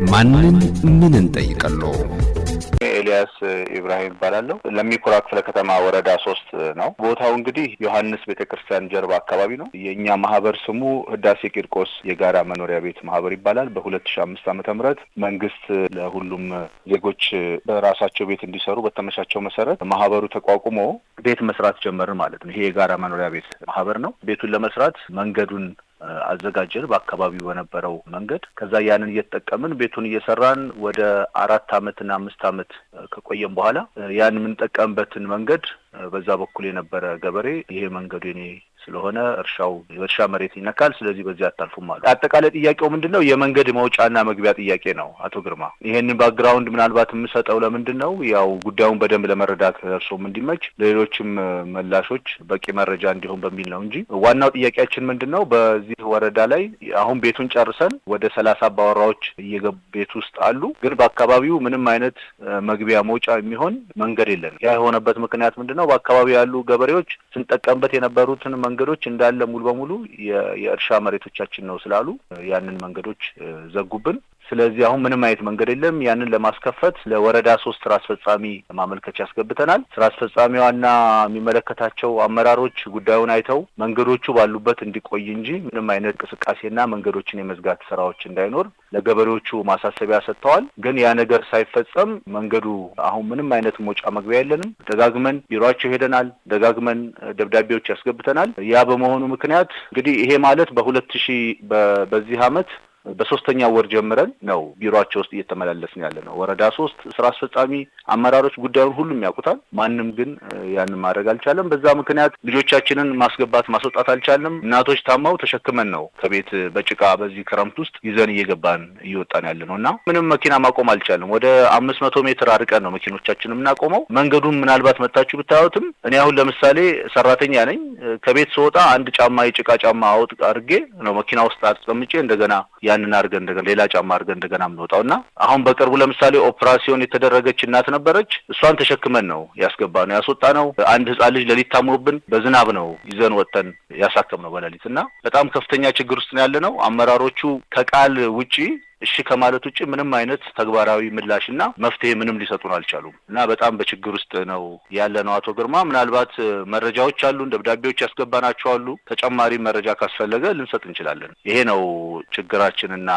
ማንን ምን እንጠይቀለው? ኤልያስ ኢብራሂም ባላለው ለሚኩራ ክፍለ ከተማ ወረዳ 3 ነው። ቦታው እንግዲህ ዮሐንስ ቤተክርስቲያን ጀርባ አካባቢ ነው። የኛ ማህበር ስሙ ህዳሴ ቂርቆስ የጋራ መኖሪያ ቤት ማህበር ይባላል። በ2005 ዓ.ም መንግስት ለሁሉም ዜጎች በራሳቸው ቤት እንዲሰሩ በተመቻቸው መሰረት ማህበሩ ተቋቁሞ ቤት መስራት ጀመረ ማለት ነው። ይሄ የጋራ መኖሪያ ቤት ማህበር ነው። ቤቱን ለመስራት መንገዱን አዘጋጀን በአካባቢው በነበረው መንገድ። ከዛ ያንን እየተጠቀምን ቤቱን እየሰራን ወደ 4 አመትና 5 አመት ከቆየን በኋላ ያን የምንጠቀምበትን መንገድ በዛ በኩል የነበረ ገበሬ ይሄ መንገዱ የኔ ስለሆነ እርሻ መሬት ይነካል፣ ስለዚህ በዚህ አታልፉም ማለት። አጠቃላይ ጥያቄው ምንድነው? የመንገድ መውጫና መግቢያ ጥያቄ ነው። አቶ ግርማ ይሄንን ባክግራውንድ ምናልባት የምሰጠው ለምንድነው ያው ጉዳዩን በደንብ ለመረዳት እርሶም እንዲመች ለሌሎችም መላሾች በቂ መረጃ እንዲሆን በሚል ነው እንጂ ዋናው ጥያቄያችን ምንድነው? በዚህ ወረዳ ላይ አሁን ቤቱን ጨርሰን ወደ 30 አባወራዎች ቤት ውስጥ አሉ፣ ግን በአካባቢው ምንም አይነት መግቢያ መውጫ የሚሆን መንገድ የለም። ያ የሆነበት ምክንያት ምንድነው? በአካባቢው ያሉ ገበሬዎች ስንጠቀምበት የነበሩትን መንገዶች እንዳለ ሙሉ በሙሉ የእርሻ መሬቶቻችን ነው ስላሉ ያንን መንገዶች ዘጉብን። ስለዚህ አሁን ምንም አይነት መንገድ የለም። ያንን ለማስከፈት ለወረዳ 3 ስራ አስፈጻሚ ማመልከቻ ያስገብተናል። ስራ አስፈጻሚዋና የሚመለከታቸው አመራሮች ጉዳዩን አይተው መንገዶቹ ባሉበት እንዲቆይ እንጂ ምንም አይነት እንቅስቃሴና መንገዶችን የመዝጋት ስራዎች እንዳይኖር ለገበሬዎቹ ማሳሰቢያ ሰጥተዋል። ግን ያ ነገር ሳይፈጸም መንገዱ አሁን ምንም አይነት መውጫ መግቢያ የለንም። ደጋግመን ቢሮአቸው ሄደናል። ደጋግመን ደብዳቤዎች ያስገብተናል። ያ በመሆኑ ምክንያት እንግዲህ ይሄ ማለት በ2000 በዚህ አመት በ3ኛ ወር ጀምረን ነው ቢሮአቸው ውስጥ እየተመላለስን ያለ ነው። ወረዳ 3 ስራ አስፈጻሚ አመራሮች ጉዳዩን ሁሉም ያውቁታል። ማንም ግን ያን ማድረግ አልቻለም። በዛ ምክንያት ልጆቻችንን ማስወጣት አልቻለም። እናቶች ታማው ተሸክመን ነው ከቤት በጭቃ በዚህ ክረምት ውስጥ ይዘን እየወጣን ያለ ነውና ምንም መኪና ማቆም አልቻለም። ወደ 500 ሜትር አርቀን ነው መኪኖቻችንን የምናቆመው። መንገዱን ምናልባት መጣችሁ ብታዩትም እኔ አሁን ለምሳሌ ሰራተኛ ነኝ። ከቤት ስወጣ አንድ ጫማ የጭቃ ጫማ አድርጌ ነው መኪና ውስጥ አስቀምጬ እንደገና ያንን አርገን እንደገና ሌላ ጫማ አርገን እንደገና ምንወጣውና አሁን በቅርቡ ለምሳሌ ኦፕራሲዮን የተደረገች እናት ነበረች። እሷን ተሸክመን ነው ያስወጣነው። አንድ ህፃን ልጅ ለሊት ታሞብን በዝናብ ነው ይዘን ወጥተን ያሳከምነው በሌሊትና በጣም ከፍተኛ ችግር ውስጥ ነው ያለነው። አመራሮቹ ከቃል ውጪ እሺ ከማለት ውጪ ምንም አይነት ተግባራዊ ምላሽና መፍትሄ ምንም ሊሰጡን አልቻሉም እና በጣም በችግር ውስጥ ነው ያለነው። አቶ ግርማ ምናልባት መረጃዎች አሉን፣ ደብዳቤዎች ያስገባናቸው አሉ። ተጨማሪ መረጃ ካስፈለገ ልንሰጥ እንችላለን። ይሄ ነው ችግራችንና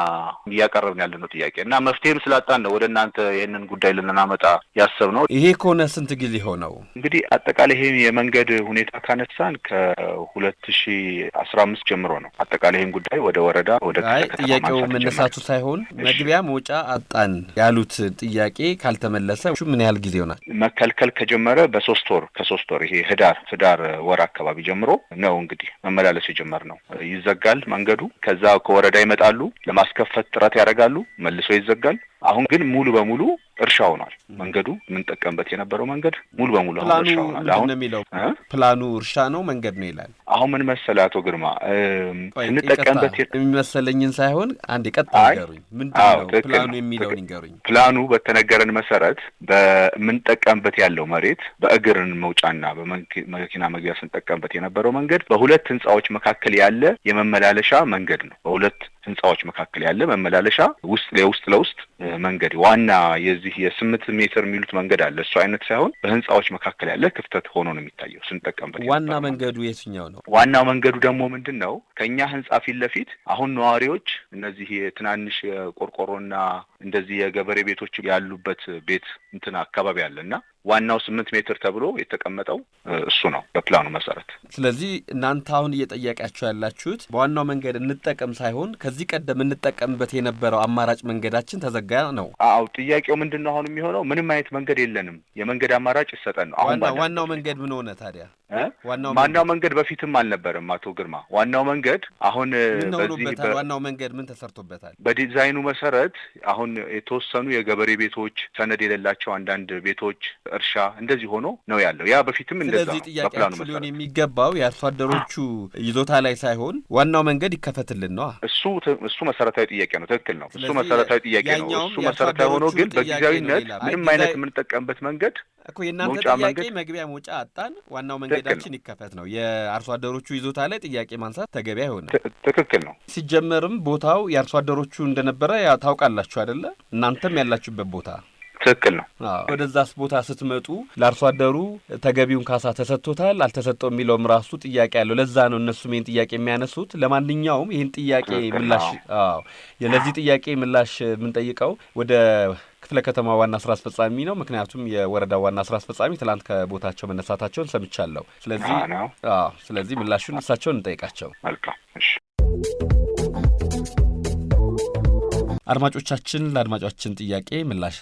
እያቀረብን ያለነው ጥያቄና መፍትሄም ስላጣን ነው ወደ እናንተ ይሄንን ጉዳይ ልናመጣ ያሰብነው። ይሄ ከሆነ ስንት ጊዜ ሆነው? እንግዲህ አጠቃላይ ይሄ የመንገድ ሁኔታ ካነሳን ከ2015 ጀምሮ ነው። አጠቃላይ ይሄን ጉዳይ ወደ ወረዳ ወደ ጥያቄው መነሳቱ ሳይሆን መግቢያ መውጫ አጣን ያሉት ጥያቄ ካልተመለሰ ምን ያህል ጊዜ ሆናል? መከልከል ከጀመረ ከ3 ወር ይሄ ህዳር ወር አካባቢ ጀምሮ ነው እንግዲህ መመላለስ የጀመርነው። ይዘጋል መንገዱ። ከዛ ከወረዳ ይመጣሉ፣ ለማስከፈት ጥረት ያደርጋሉ፣ መልሶ ይዘጋል። አሁን ግን ሙሉ በሙሉ እርሻ ሆኗል። መንገዱ የምንጠቀምበት የነበረው መንገድ ሙሉ በሙሉ እርሻ ሆኗል። አሁን ፕላኑ እርሻ ነው መንገድ ነው ይላል። አሁን ምን መሰለህ አቶ ግርማ እንጠቀምበት የሚመስለኝን ሳይሆን አንድ ቀጥታ ንገሩኝ። ምንድነው ፕላኑ የሚለውን ንገሩኝ። ፕላኑ በተነገረን መሰረት በምንጠቀምበት ያለው መሬት በእግርን መውጫና በመኪና መግቢያ ስንጠቀምበት የነበረው መንገድ በሁለት ህንጻዎች መካከል ያለ የመመላለሻ መንገድ ነው። በሁለት ህንጻዎች መካከል ያለ መመላለሻ ውስጥ ለውስጥ መንገድ ዋና የዚህ የ8 ሜትር የሚሉት መንገድ አለ። እሱ አይነት ሳይሆን በህንጻዎች መካከል ያለ ክፍተት ሆኖ ነው የሚታየው ስንጠቀምበት። ዋና መንገዱ የትኛው ነው? ዋናው መንገዱ ደግሞ ምንድነው? ከኛ ህንጻ ፊት ለፊት አሁን ነዋሪዎች እነዚህ የትናንሽ ቆርቆሮና እንደዚህ የገበሬ ቤቶች ያሉበት ቤት አካባቢ አለና ዋናው 8 ሜትር ተብሎ የተቀመጠው እሱ ነው በፕላኑ መሰረት። ስለዚህ እናንተ አሁን እየጠየቃችሁ ያላችሁት በዋናው መንገድ እንጠቀም ሳይሆን ከዚህ ቀደም እንጠቀምበት የነበረው አማራጭ መንገዳችን ተዘጋ ነው። አዎ ጥያቄው ምንድነው? አሁን የሚሆነው ምንም አይነት መንገድ የለንም። የመንገድ አማራጭ ይሰጠን ነው። አሁን ዋናው መንገድ ምን ሆነ ታዲያ? ዋናው መንገድ በፊትም አልነበረም አቶ ግርማ። ዋናው መንገድ አሁን ዋናው መንገድ ምን ተሰርቶበታል? በዲዛይኑ መሰረት አሁን የተወሰኑ የገበሬ ቤቶች፣ ሰነድ የሌላቸው አንዳንድ ቤቶች፣ እርሻ እንደዚህ ሆኖ ነው ያለው። ያ በፊትም እንደዛ ነው። በፕላኑ መሰረት ሊሆን የሚገባው የአርሶ አደሮቹ ይዞታ ላይ ሳይሆን ዋናው መንገድ ይከፈትልን ነው። እሱ መሰረታዊ ጥያቄ ነው። ትክክል ነው። እሱ መሰረታዊ ጥያቄ ነው። እሱ መሰረታዊ ሆኖ ግን በጊዜያዊነት ምንም አይነት የምንጠቀምበት መንገድ እኮ የእናንተ ጥያቄ መግቢያ መውጫ አጣን፣ ዋናው መንገዳችን ይከፈት ነው። የአርሶ አደሮቹ ይዞታ ላይ ጥያቄ ማንሳት ተገቢ አይሆንም። ትክክል ነው። ሲጀመርም ቦታው የአርሶ አደሮቹ እንደነበረ ታውቃላችሁ አይደለ? እናንተም ያላችሁበት ቦታ ትክክል ነው። ወደዛስ ቦታ ስትመጡ ለአርሶ አደሩ ተገቢውን ካሳ ተሰጥቶታል አልተሰጠው የሚለውም ራሱ ጥያቄ አለው። ለዛ ነው እነሱም ይህን ጥያቄ የሚያነሱት። ለማንኛውም ይህን ጥያቄ ምላሽ ለዚህ ጥያቄ ምላሽ የምንጠይቀው ወደ ክፍለ ከተማ ዋና ስራ አስፈጻሚ ነው። ምክንያቱም የወረዳ ዋና ስራ አስፈጻሚ ትላንት ከቦታቸው መነሳታቸውን ሰምቻለሁ። ስለዚህ ምላሹን እሳቸውን እንጠይቃቸው። መልካም እሺ። አድማጮቻችን ለአድማጫችን ጥያቄ ምላሽ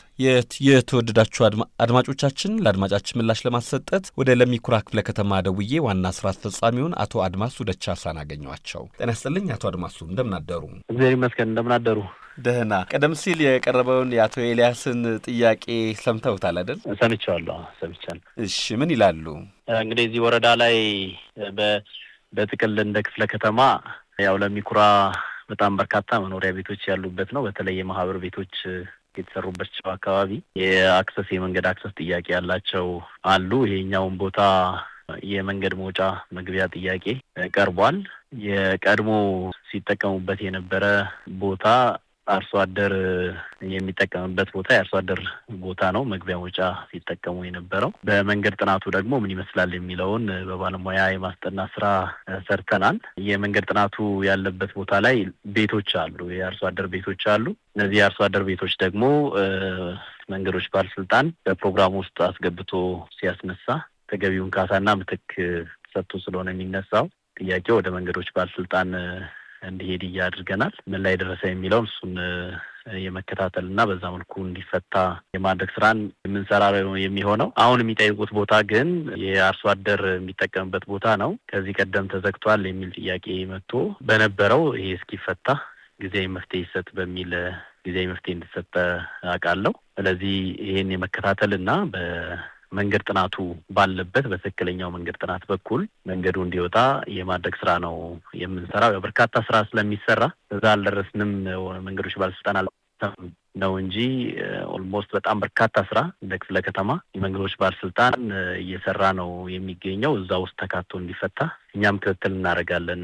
የተወደዳችሁ አድማጮቻችን ለአድማጫችን ምላሽ ለማሰጠት ወደ ለሚኩራ ክፍለ ከተማ ደውዬ ዋና ስራ አስፈጻሚውን አቶ አድማሱ ደቻሳን አገኘኋቸው። ጤና ይስጥልኝ አቶ አድማሱ፣ እንደምን አደሩ? እግዚአብሔር ይመስገን። እንደምን አደሩ? ደህና። ቀደም ሲል የቀረበውን የአቶ ኤልያስን ጥያቄ ሰምተውታል አይደል? ሰምቻለሁ። እሺ፣ ምን ይላሉ? እንግዲህ እዚህ ወረዳ ላይ በጥቅል እንደ ክፍለ ከተማ ያው ለሚኩራ በጣም በርካታ መኖሪያ ቤቶች ያሉበት ነው። በተለይ የማህበር ቤቶች የተሰሩበት አካባቢ የመንገድ አክሰስ ጥያቄ ያላቸው አሉ። ይሄኛውን ቦታ የመንገድ መውጫ መግቢያ ጥያቄ ቀርቧል። የቀድሞ ሲጠቀሙበት የነበረ ቦታ አርሶ አደር የሚጠቀምበት ቦታ የአርሶ አደር ቦታ ነው። መግቢያ መውጫ ሲጠቀሙ የነበረው በመንገድ ጥናቱ ደግሞ ምን ይመስላል የሚለውን በባለሙያ የማስጠናት ስራ ሰርተናል። የመንገድ ጥናቱ ያለበት ቦታ ላይ ቤቶች አሉ፣ የአርሶ አደር ቤቶች አሉ። እነዚህ የአርሶ አደር ቤቶች ደግሞ መንገዶች ባለስልጣን በፕሮግራም ውስጥ አስገብቶ ሲያስነሳ ተገቢውን ካሳና ምትክ ሰጥቶ ስለሆነ የሚነሳው ጥያቄ ወደ መንገዶች ባለስልጣን እንዲሄድ እያድርገናል። ምን ላይ ደረሰ የሚለውን እሱን የመከታተልና በዛ መልኩ እንዲፈታ የማድረግ ስራን የምንሰራ የሚሆነው። አሁን የሚጠይቁት ቦታ ግን የአርሶ አደር የሚጠቀምበት ቦታ ነው። ከዚህ ቀደም ተዘግቷል የሚል ጥያቄ መጥቶ በነበረው ይሄ እስኪፈታ ጊዜያዊ መፍትሄ ይሰጥ በሚል ጊዜያዊ መፍትሄ እንዲሰጥ አውቃለሁ። ስለዚህ ይሄን የመከታተልና መንገድ ጥናቱ ባለበት በትክክለኛው መንገድ ጥናት በኩል መንገዱ እንዲወጣ የማድረግ ስራ ነው የምንሰራው። በርካታ ስራ ስለሚሰራ እዛ አልደረስንም። መንገዶች ባለስልጣን ነው እንጂ ኦልሞስት በጣም በርካታ ስራ እንደ ክፍለ ከተማ የመንገዶች ባለስልጣን እየሰራ ነው የሚገኘው። እዛ ውስጥ ተካቶ እንዲፈታ እኛም ክትትል እናደርጋለን።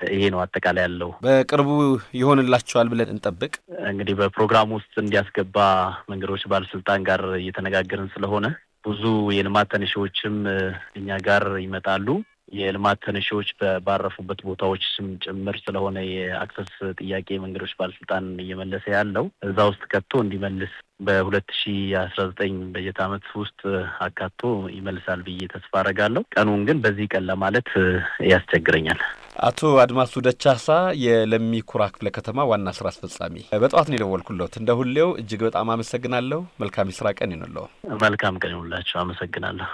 ይሄ ነው አጠቃላይ ያለው። በቅርቡ ይሆንላቸዋል ብለን እንጠብቅ። እንግዲህ በፕሮግራም ውስጥ እንዲያስገባ መንገዶች ባለስልጣን ጋር እየተነጋገርን ስለሆነ ብዙ የልማት ተነሺዎችም እኛ ጋር ይመጣሉ። የልማት ተነሺዎች ባረፉበት ቦታዎች ጭምር ስለሆነ የአክሰስ ጥያቄ መንገዶች ባለስልጣን እየመለሰ ያለው እዛ ውስጥ ከቶ እንዲመልስ በ2019 በጀት ዓመት ውስጥ አካቶ ይመልሳል ብዬ ተስፋ አደርጋለሁ። ቀኑን ግን በዚህ ቀን ለማለት ያስቸግረኛል። አቶ አድማሱ ደቻሳ የለሚኩራ ክፍለ ከተማ ዋና ስራ አስፈጻሚ፣ በጠዋት ነው የደወልኩለት። እንደ ሁሌው እጅግ በጣም አመሰግናለሁ። መልካም የስራ ቀን ይሁንልዎ። መልካም ቀን ይሁንላችሁ። አመሰግናለሁ።